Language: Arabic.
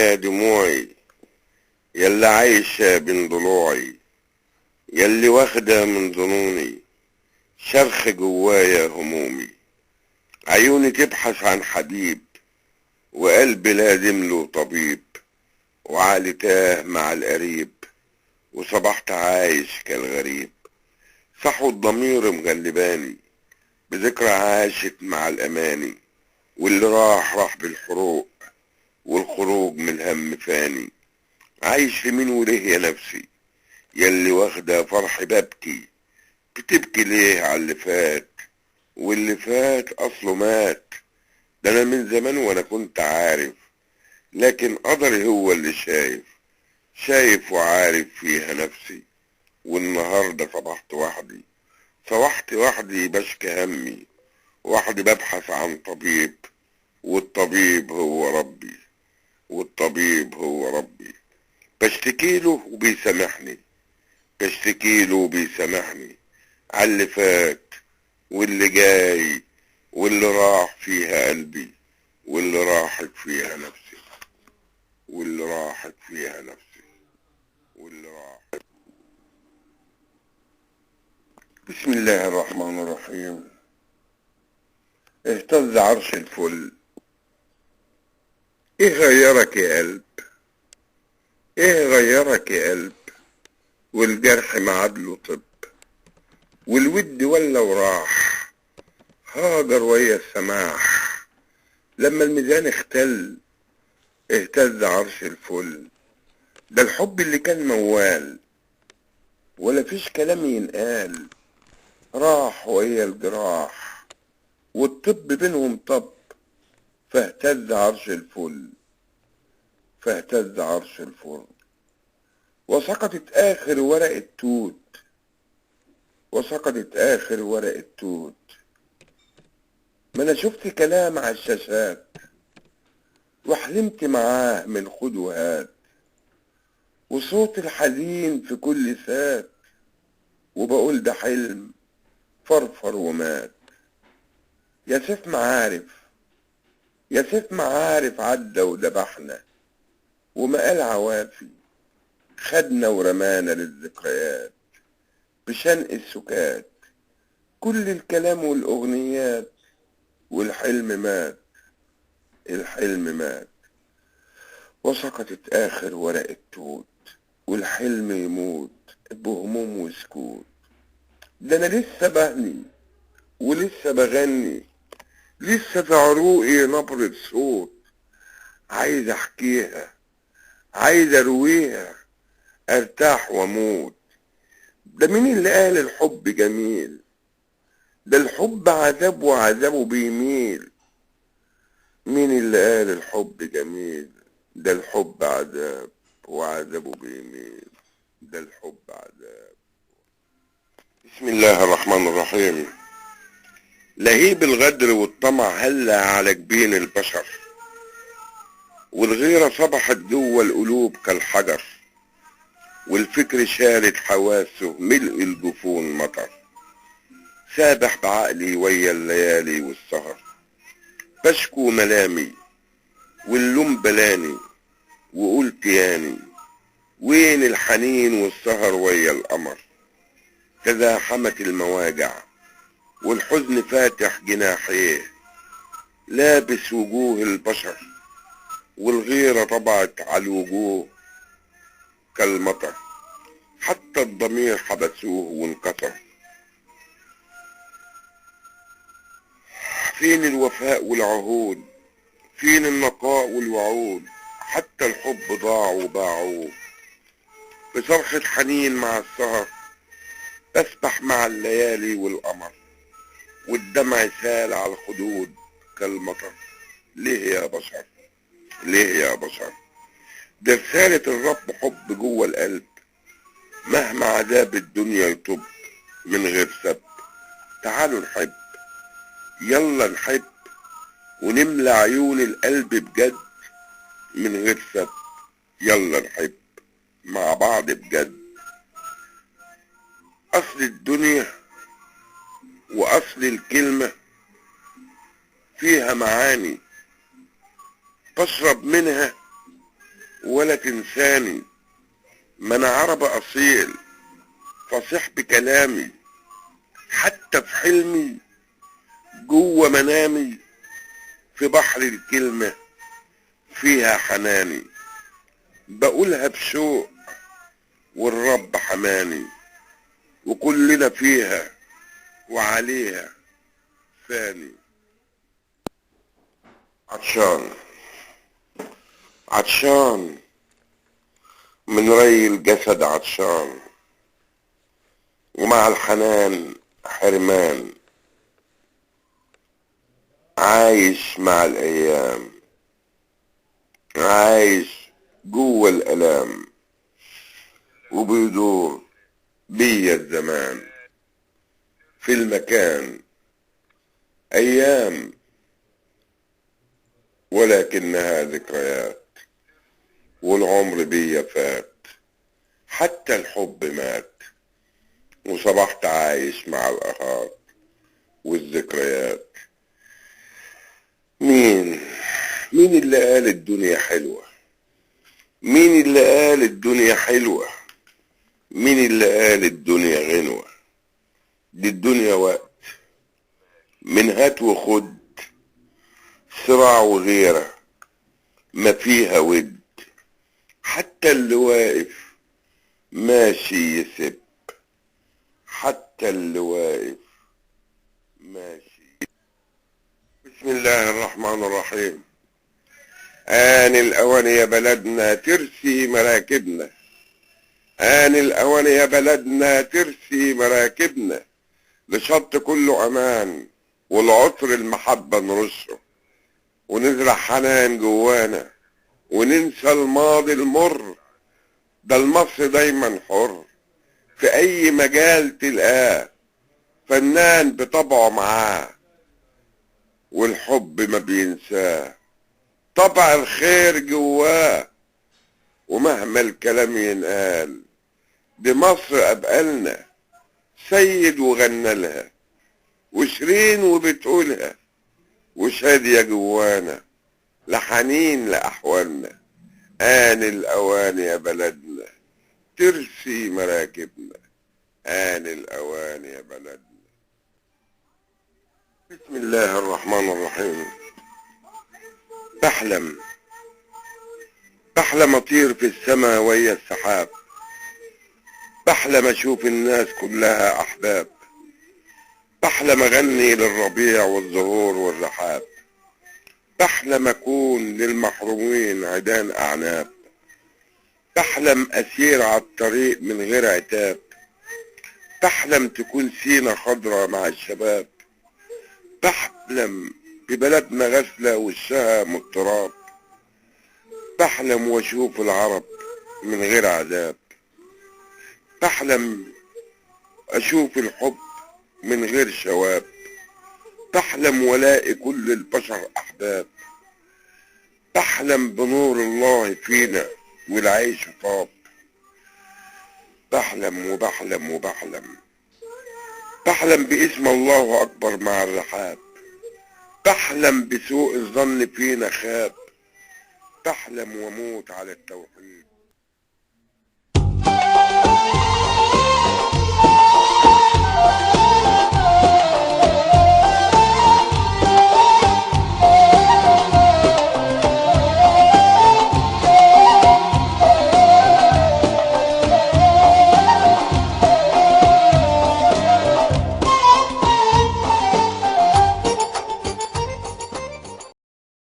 يا دموعي يلي عايشة بين ضلوعي، يلي واخدة من ظنوني شرخ جوايا همومي. عيوني تبحث عن حبيب وقلبي لازم له طبيب، وعقلي تاه مع القريب وصبحت عايش كالغريب. صحو الضمير مغلباني بذكرى عاشت مع الأماني، واللي راح راح بالحروق والخروج من الهم فاني. عايش لمين وليه يا نفسي يلي واخدة فرح ببكي؟ بتبكي ليه على اللي فات واللي فات أصله مات؟ ده أنا من زمان وأنا كنت عارف، لكن قدري هو اللي شايف وعارف فيها نفسي. والنهاردة صبحت وحدي بشكي همي، وحدي ببحث عن طبيب، والطبيب هو ربي، والطبيب هو ربي. بشتكيله وبيسامحني على اللي فات واللي جاي واللي راح فيها قلبي، واللي راحت فيها نفسي واللي راحت فيها نفسي واللي راحت. بسم الله الرحمن الرحيم. اهتز عرش الفل. ايه غيرك يا قلب؟ ايه غيرك يا قلب؟ والجرح معادله طب، والود ولا وراح هاجر ويا السماح. لما الميزان اختل اهتز عرش الفل. ده الحب اللي كان موال ولا فيش كلام ينقال، راح ويا الجراح والطب بينهم طب. فاهتز عرش الفل، فاهتز عرش الفل. وسقطت آخر ورقة توت، وسقطت آخر ورقة توت. ما أنا شفت كلام على الشاشات وحلمت معاه من خد وهات، وصوت الحزين في كل سات، وبقول ده حلم فرفر ومات. يا سيف معارف، يا سيف معارف عدى وذبحنا، وما قال عوافي خدنا ورمانا للذكريات بشنق السكات. كل الكلام والأغنيات والحلم مات، الحلم مات. وسقطت آخر ورقة توت والحلم يموت بهموم وسكوت. ده أنا لسه بهني ولسه بغني، لسه في عروقي نبرة صوت. عايز أحكيها، عايز أرويها، أرتاح وأموت. ده مين اللي قال الحب جميل؟ ده الحب عذاب وعذابه بيميل. مين اللي قال الحب جميل؟ ده الحب عذاب وعذابه بيميل، ده الحب عذاب. بسم الله الرحمن الرحيم. لهيب الغدر والطمع هلّا على جبين البشر، والغيرة صبحت جوه القلوب كالحجر، والفكر شالت حواسه ملء الجفون مطر. سابح بعقلي ويا الليالي والسهر، بشكو ملامي واللوم بلاني، وقلت ياني وين الحنين والسهر ويا القمر. تزاحمت المواجع والحزن فاتح جناحيه، لابس وجوه البشر، والغيرة طبعت على الوجوه كالمطر. حتى الضمير حبسوه وانكسر. فين الوفاء والعهود؟ فين النقاء والوعود؟ حتى الحب ضاع وباعوه. بصرخة حنين مع السهر بسبح مع الليالي والقمر، والدمع سال على الخدود كالمطر. ليه يا بشر؟ ليه يا بشر؟ ده رسالة الرب حب جوه القلب، مهما عذاب الدنيا يطب من غير سب. تعالوا نحب، يلا نحب، ونملى عيون القلب بجد من غير سب. يلا نحب مع بعض بجد. أصل الدنيا وأصل الكلمة فيها معاني، بشرب منها ولا تنساني، ما انا عربي اصيل فصيح بكلامي، حتى في حلمي جوه منامي، في بحر الكلمة فيها حناني، بقولها بشوق والرب حماني، وكلنا فيها وعليها فاني. عطشان عطشان من ري الجسد، عطشان ومع الحنان حرمان، عايش مع الأيام، عايش جوه الألام، وبيدور بيا الزمان في المكان أيام، ولكنها ذكريات، والعمر بيا فات، حتى الحب مات، وصبحت عايش مع الآهات والذكريات. مين اللي قال الدنيا حلوة؟ مين اللي قال الدنيا حلوة؟ مين اللي قال الدنيا غنوة؟ دي الدنيا وقت من هات وخد، صراع وغيرة ما فيها ود، حتى اللي واقف ماشي يسب، حتى اللي واقف ماشي. بسم الله الرحمن الرحيم. آن الأوان يا بلدنا ترسي مراكبنا، آن الأوان يا بلدنا ترسي مراكبنا، لشط كله أمان والعطر المحبة نرشه، ونزرع حنان جوانا وننسى الماضي المر، ده المصري دايما حر في أي مجال تلقاه، فنان بطبعه معاه والحب ما بينساه، طبع الخير جواه ومهما الكلام ينقال، دي مصر أبقالنا سيد وغنى لها، وشيرين وبتقولها، وشادية جوانا لحنين لأحوالنا. آن الأوان يا بلدنا ترسي مراكبنا، آن الأوان يا بلدنا. بسم الله الرحمن الرحيم. بحلم أطير في السماء ويا السحاب، بحلم أشوف الناس كلها أحباب، بحلم أغني للربيع والزهور والرحاب، بحلم أكون للمحرومين عيدان أعناب، بحلم أسير على الطريق من غير عتاب، بحلم تكون سينا خضرة مع الشباب، بحلم ببلدنا غسلة وشها من التراب، بحلم واشوف العرب من غير عذاب، بحلم اشوف الحب من غير شواب، بحلم ولاقي كل البشر احباب، بحلم بنور الله فينا والعيش طاب، بحلم وبحلم وبحلم، بحلم باسم الله اكبر مع الرحاب، بحلم بسوء الظن فينا خاب، بحلم واموت على التوحيد